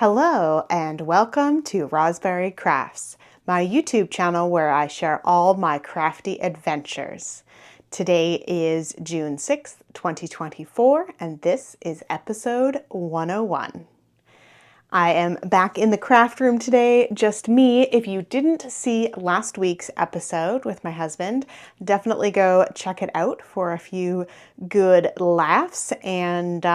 Hello and welcome to Rosberry Crafts, my YouTube channel where I share all my crafty adventures. Today is June 6th, 2024, and this is episode 101. I am back in the craft room today, just me. If you didn't see last week's episode with my husband, definitely go check it out for a few good laughs and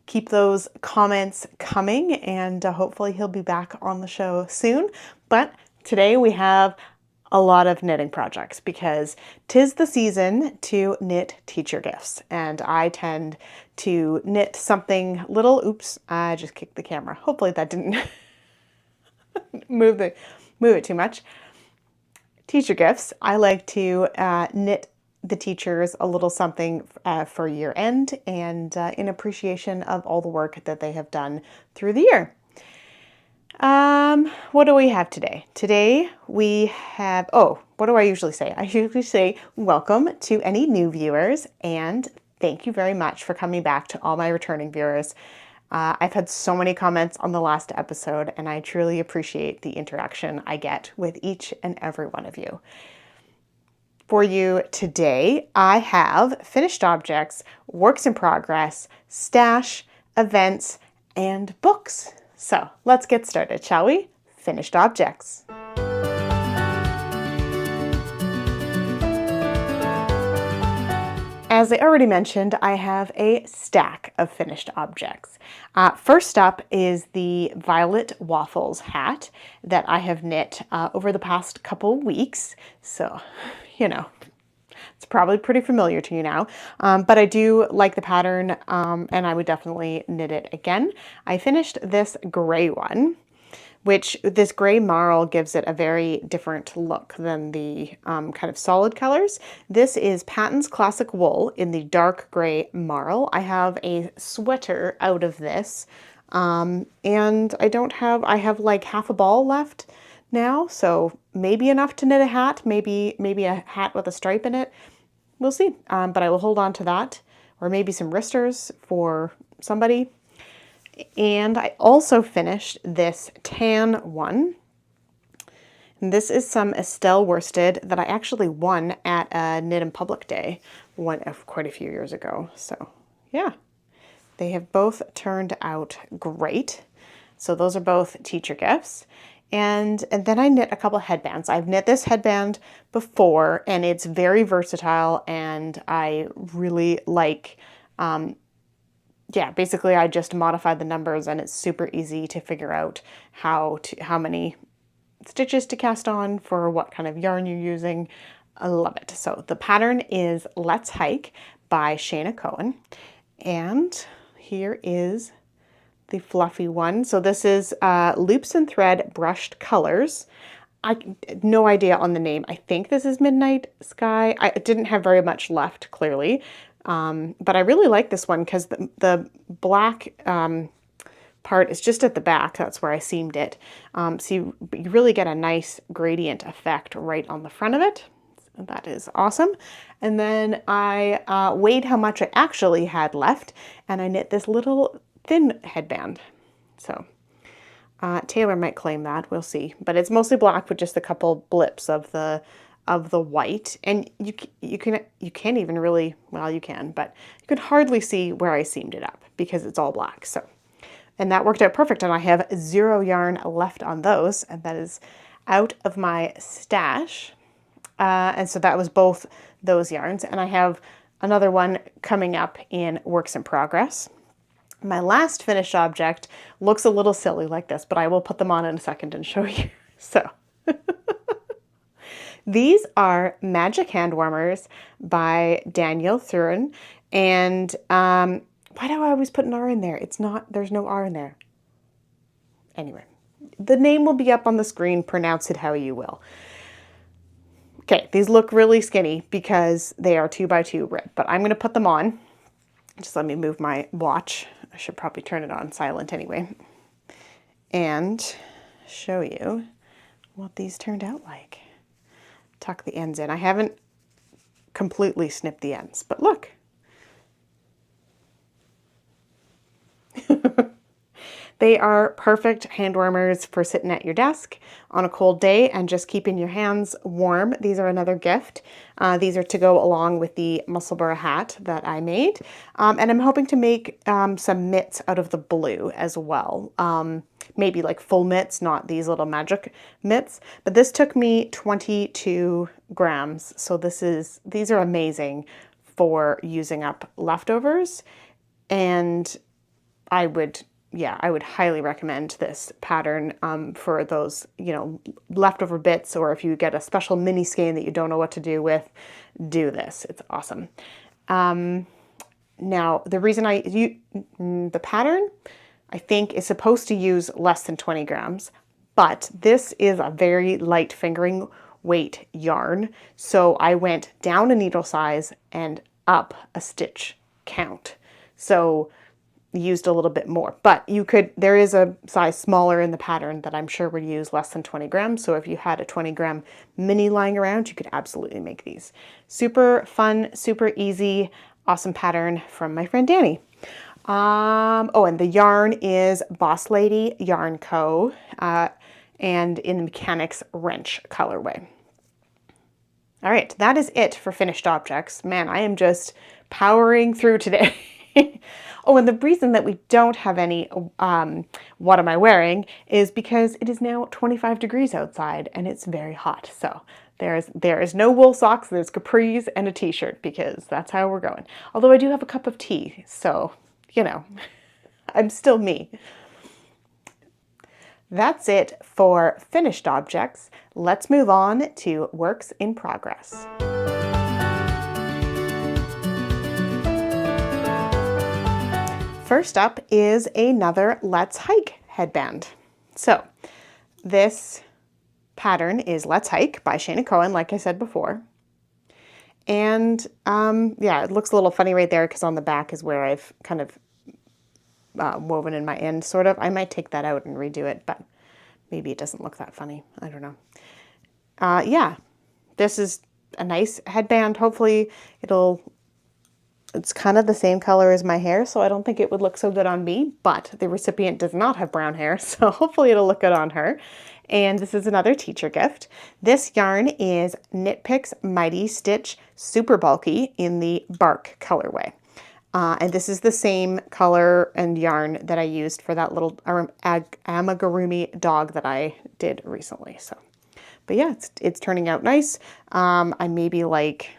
keep those comments coming, and hopefully he'll be back on the show soon. But today we have a lot of knitting projects because 'tis the season to knit teacher gifts, and I tend to knit something little. Oops, I just kicked the camera. Hopefully that didn't move it too much. Teacher gifts. I like to knit the teachers a little something for year end and in appreciation of all the work that they have done through the year. What do we have today? Today we have, what do I usually say? I usually say welcome to any new viewers and thank you very much for coming back to all my returning viewers. I've had so many comments on the last episode and I truly appreciate the interaction I get with each and every one of you. For you today, I have finished objects, works in progress, stash, events, and books. So let's get started, shall we? Finished objects. As I already mentioned, I have a stack of finished objects. First up is the Violet Waffles hat that I have knit over the past couple weeks. So, you know, it's probably pretty familiar to you now, but I do like the pattern and I would definitely knit it again. I finished this gray one, which this gray marl gives it a very different look than the kind of solid colors. This is Patton's Classic Wool in the dark gray marl. I have a sweater out of this and I have like half a ball left now, so maybe enough to knit a hat, maybe a hat with a stripe in it. We'll see, but I will hold on to that, or maybe some wristers for somebody. And I also finished this tan one. And this is some Estelle worsted that I actually won at a Knit in Public Day quite a few years ago. So yeah, they have both turned out great. So those are both teacher gifts. And then I knit a couple headbands. I've knit this headband before and it's very versatile and I really like, basically I just modified the numbers and it's super easy to figure out how many stitches to cast on for what kind of yarn you're using. I love it. So the pattern is Let's Hike by Shayna Cohen. And here is the fluffy one. So this is Loops and Thread Brushed Colors. I no idea on the name. I think this is Midnight Sky. I didn't have very much left, clearly. But I really like this one because the black part is just at the back. That's where I seamed it. So you really get a nice gradient effect right on the front of it. So that is awesome. And then I weighed how much I actually had left and I knit this little thin headband. So Taylor might claim that, we'll see. But it's mostly black with just a couple blips of the white, and you can't even really, well, you can, but you can hardly see where I seamed it up because it's all black. So, and that worked out perfect, and I have 0 yarn left on those, and that is out of my stash. And so that was both those yarns, and I have another one coming up in works in progress. My last finished object looks a little silly like this, but I will put them on in a second and show you. So these are Magic Hand Warmers by Danielle Thurin. And why do I always put an R in there? There's no R in there. Anyway, the name will be up on the screen. Pronounce it how you will. Okay, these look really skinny because they are 2x2 rib, but I'm going to put them on. Just let me move my watch. I should probably turn it on silent anyway. And show you what these turned out like. Tuck the ends in. I haven't completely snipped the ends, but look. They are perfect hand warmers for sitting at your desk on a cold day and just keeping your hands warm. These are another gift. These are to go along with the Musselburgh hat that I made. And I'm hoping to make some mitts out of the blue as well. Maybe like full mitts, not these little magic mitts. But this took me 22 grams. So these are amazing for using up leftovers. And I would highly recommend this pattern for those, leftover bits, or if you get a special mini skein that you don't know what to do with, do this. It's awesome. Now, the reason the pattern, I think, is supposed to use less than 20 grams, but this is a very light fingering weight yarn. So I went down a needle size and up a stitch count. So used a little bit more, but there is a size smaller in the pattern that I'm sure would use less than 20 grams. So if you had a 20 gram mini lying around, you could absolutely make these. Super fun, super easy, awesome pattern from my friend Danny. Oh, and the yarn is Boss Lady Yarn Co. And in the Mechanics Wrench colorway. All right, that is it for finished objects. Man, I am just powering through today. Oh, and the reason that we don't have any what am I wearing is because it is now 25 degrees outside and it's very hot. So there is no wool socks, there's capris and a t-shirt because that's how we're going. Although I do have a cup of tea, so, I'm still me. That's it for finished objects. Let's move on to works in progress. First up is another Let's Hike headband. So this pattern is Let's Hike by Shana Cohen, like I said before. And it looks a little funny right there because on the back is where I've kind of woven in my end, sort of. I might take that out and redo it, but maybe it doesn't look that funny. I don't know. This is a nice headband. Hopefully it's kind of the same color as my hair, so I don't think it would look so good on me, but the recipient does not have brown hair, so hopefully it'll look good on her. And this is another teacher gift. This yarn is Knit Picks Mighty Stitch Super Bulky in the Bark colorway. And this is the same color and yarn that I used for that little amigurumi dog that I did recently. So, but yeah, it's turning out nice. I'm maybe like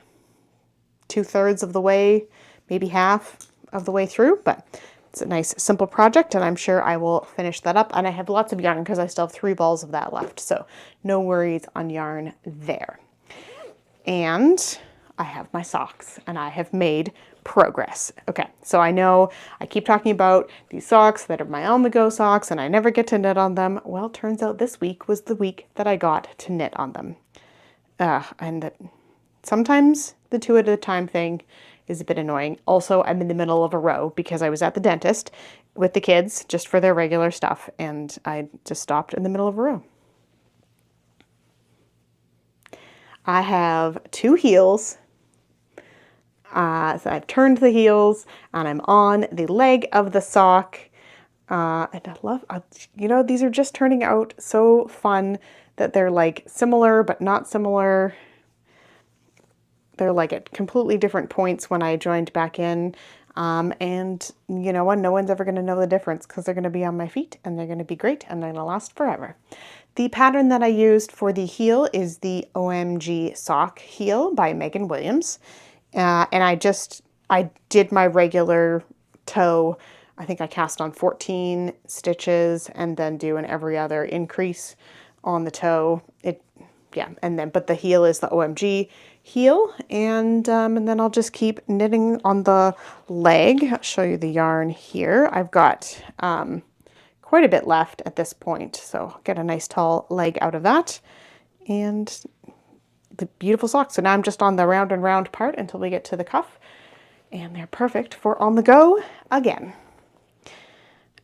2/3 of the way, maybe half of the way through, but it's a nice simple project and I'm sure I will finish that up. And I have lots of yarn because I still have 3 balls of that left. So no worries on yarn there. And I have my socks and I have made progress. Okay, so I know I keep talking about these socks that are my on-the-go socks and I never get to knit on them. Well, turns out this week was the week that I got to knit on them. Sometimes the 2 at a time thing is a bit annoying. Also, I'm in the middle of a row because I was at the dentist with the kids just for their regular stuff and I just stopped in the middle of a row. I have 2 heels. So I've turned the heels and I'm on the leg of the sock. And I love, these are just turning out so fun that they're like similar but not similar. They're like at completely different points when I joined back in. And you know what? No one's ever going to know the difference because they're going to be on my feet and they're going to be great and they're going to last forever. The pattern that I used for the heel is the OMG sock heel by Megan Williams. And I did my regular toe. I think I cast on 14 stitches and then do an every other increase on the toe. But the heel is the OMG heel. And then I'll just keep knitting on the leg. I'll show you the yarn here. I've got quite a bit left at this point. So I'll get a nice tall leg out of that. And the beautiful socks. So now I'm just on the round and round part until we get to the cuff and they're perfect for on the go again.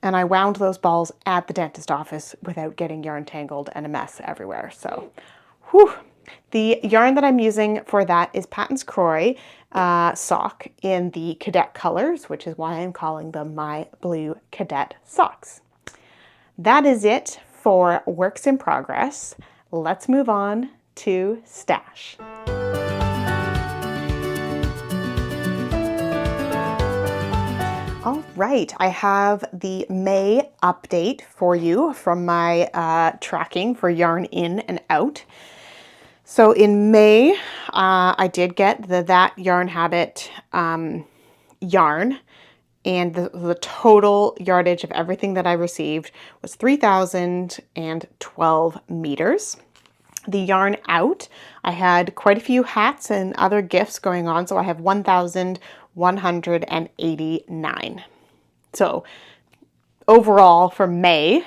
And I wound those balls at the dentist office without getting yarn tangled and a mess everywhere. So, whew. The yarn that I'm using for that is Patton's Croy sock in the cadet colors, which is why I'm calling them my blue cadet socks. that is it for works in progress. Let's move on to stash. All right, I have the May update for you from my tracking for yarn in and out. So in May, I did get the That Yarn Habit yarn, and the total yardage of everything that I received was 3,012 meters. The yarn out, I had quite a few hats and other gifts going on, so I have 1,189. So overall for May,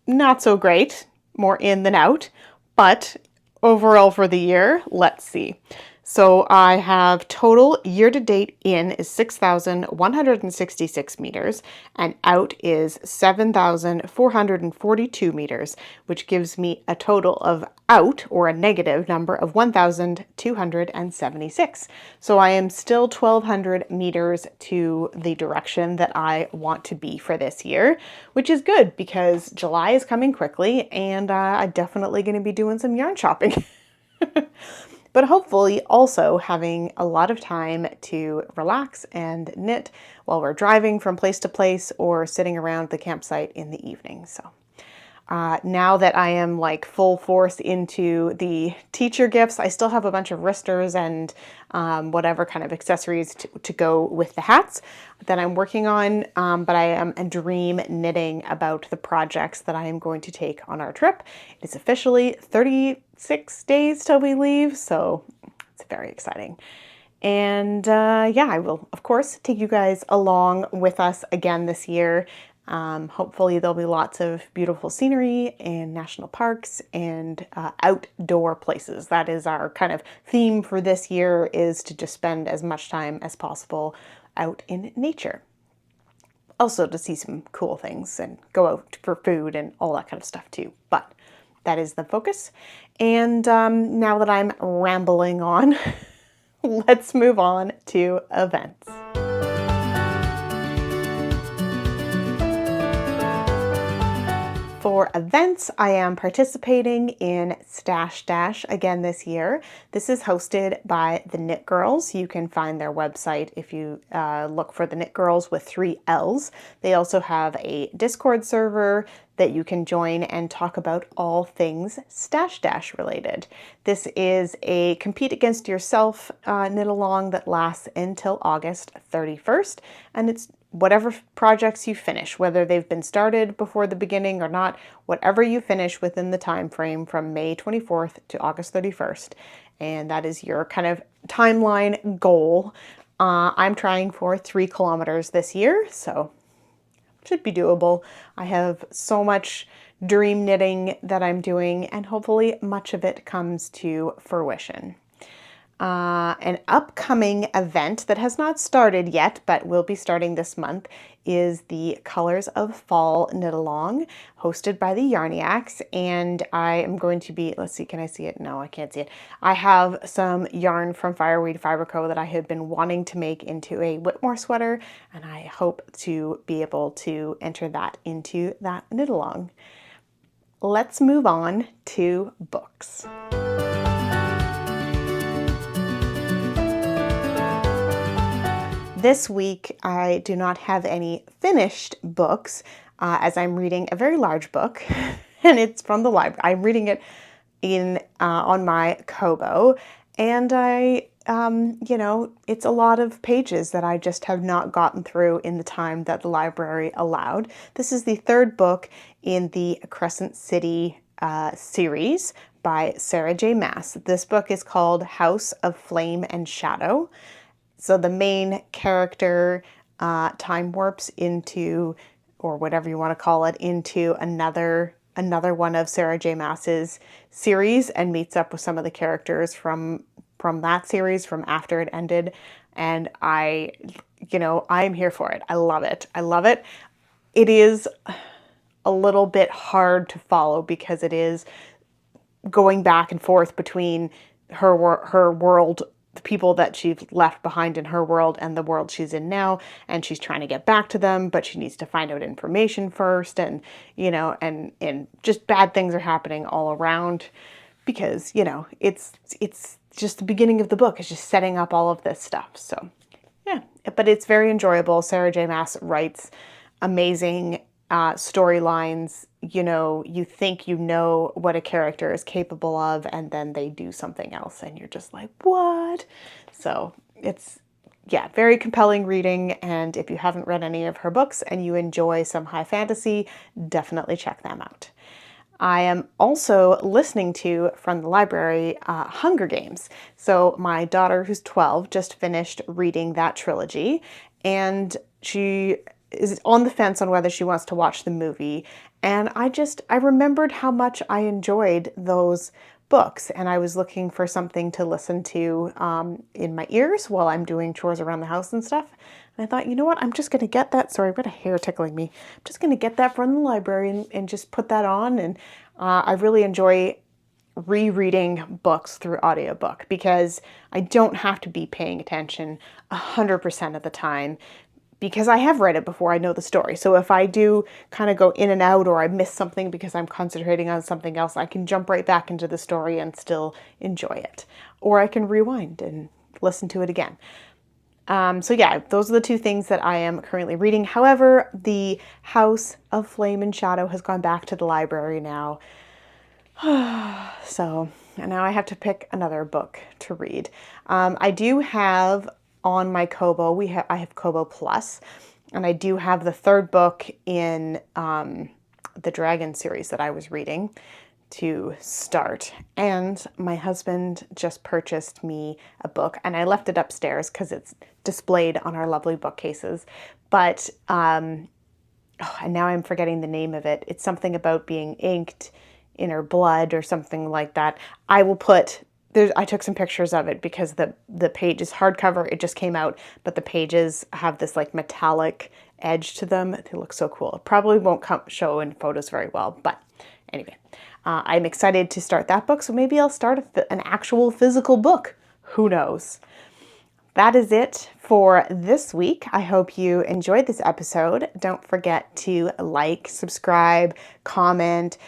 not so great, more in than out, but overall for the year, let's see. So I have total year-to-date in is 6,166 meters and out is 7,442 meters, which gives me a total of out, or a negative number, of 1,276. So I am still 1,200 meters to the direction that I want to be for this year, which is good because July is coming quickly and I'm definitely going to be doing some yarn shopping. But hopefully also having a lot of time to relax and knit while we're driving from place to place or sitting around the campsite in the evening. So now that I am like full force into the teacher gifts, I still have a bunch of wristers and whatever kind of accessories to go with the hats that I'm working on, but I am a dream knitting about the projects that I am going to take on our trip. It is officially 36 days till we leave, so it's very exciting. And yeah, I will, of course, take you guys along with us again this year. Hopefully there'll be lots of beautiful scenery and national parks and outdoor places. That is our kind of theme for this year, is to just spend as much time as possible out in nature. Also to see some cool things and go out for food and all that kind of stuff too. But that is the focus. And now that I'm rambling on, let's move on to events. For events, I am participating in Stash Dash again this year. This is hosted by the Knit Girls. You can find their website if you look for the Knit Girls with 3 L's. They also have a Discord server that you can join and talk about all things Stash Dash related. This is a compete against yourself knit along that lasts until August 31st, and it's whatever projects you finish, whether they've been started before the beginning or not, whatever you finish within the time frame from May 24th to August 31st. And that is your kind of timeline goal. I'm trying for 3 kilometers this year, so should be doable. I have so much dream knitting that I'm doing, and hopefully much of it comes to fruition. An upcoming event that has not started yet, but will be starting this month, is the Colors of Fall Knit Along, hosted by the Yarniacs. And I am going to be, let's see, can I see it? No, I can't see it. I have some yarn from Fireweed Fiber Co. that I have been wanting to make into a Whitmore sweater, and I hope to be able to enter that into that knit along. Let's move on to books. This week, I do not have any finished books, as I'm reading a very large book, and it's from the library. I'm reading it on my Kobo, and you know, it's a lot of pages that I just have not gotten through in the time that the library allowed. This is the 3rd book in the Crescent City series by Sarah J. Maas. This book is called House of Flame and Shadow. So the main character time warps into, or whatever you want to call it, into another one of Sarah J. Maas's series, and meets up with some of the characters from that series from after it ended. And I'm here for it. I love it. I love it. It is a little bit hard to follow because it is going back and forth between her world the people that she's left behind in her world and the world she's in now, and she's trying to get back to them, but she needs to find out information first, and and just bad things are happening all around because it's just the beginning of the book. It's just setting up all of this stuff. So yeah, but it's very enjoyable. Sarah J. Maas writes amazing storylines. You think you know what a character is capable of, and then they do something else, and you're just like, what? So it's, yeah, very compelling reading. And if you haven't read any of her books and you enjoy some high fantasy, definitely check them out. I am also listening to, from the library, Hunger Games. So my daughter, who's 12, just finished reading that trilogy, and she is on the fence on whether she wants to watch the movie. And I remembered how much I enjoyed those books, and I was looking for something to listen to in my ears while I'm doing chores around the house and stuff. And I thought, you know what, I'm just going to get that. Sorry, I've got a hair tickling me. I'm just going to get that from the library and just put that on. And I really enjoy rereading books through audiobook because I don't have to be paying attention 100% of the time, because I have read it before, I know the story. So if I do kind of go in and out, or I miss something because I'm concentrating on something else, I can jump right back into the story and still enjoy it. Or I can rewind and listen to it again. So yeah, those are the two things that I am currently reading. However, the House of Flame and Shadow has gone back to the library now. So now I have to pick another book to read. I do have on my Kobo, I have Kobo Plus, and I do have the third book in the Dragon series that I was reading to start. And my husband just purchased me a book, and I left it upstairs because it's displayed on our lovely bookcases. But and now I'm forgetting the name of it. It's something about being inked in her blood or something like that. I will put I took some pictures of it because the page is hardcover. It just came out, but the pages have this like metallic edge to them. They look so cool. It probably won't show in photos very well, but anyway, I'm excited to start that book. So maybe I'll start an actual physical book. Who knows? That is it for this week. I hope you enjoyed this episode. Don't forget to like, subscribe, comment,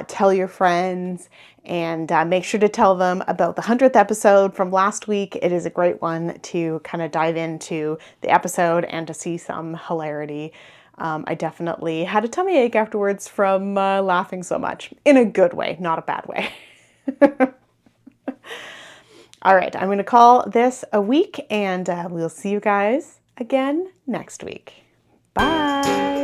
tell your friends, and make sure to tell them about the 100th episode from last week. It is a great one to kind of dive into the episode and to see some hilarity. I definitely had a tummy ache afterwards from laughing so much, in a good way, not a bad way. All right, I'm going to call this a week, and we'll see you guys again next week. Bye.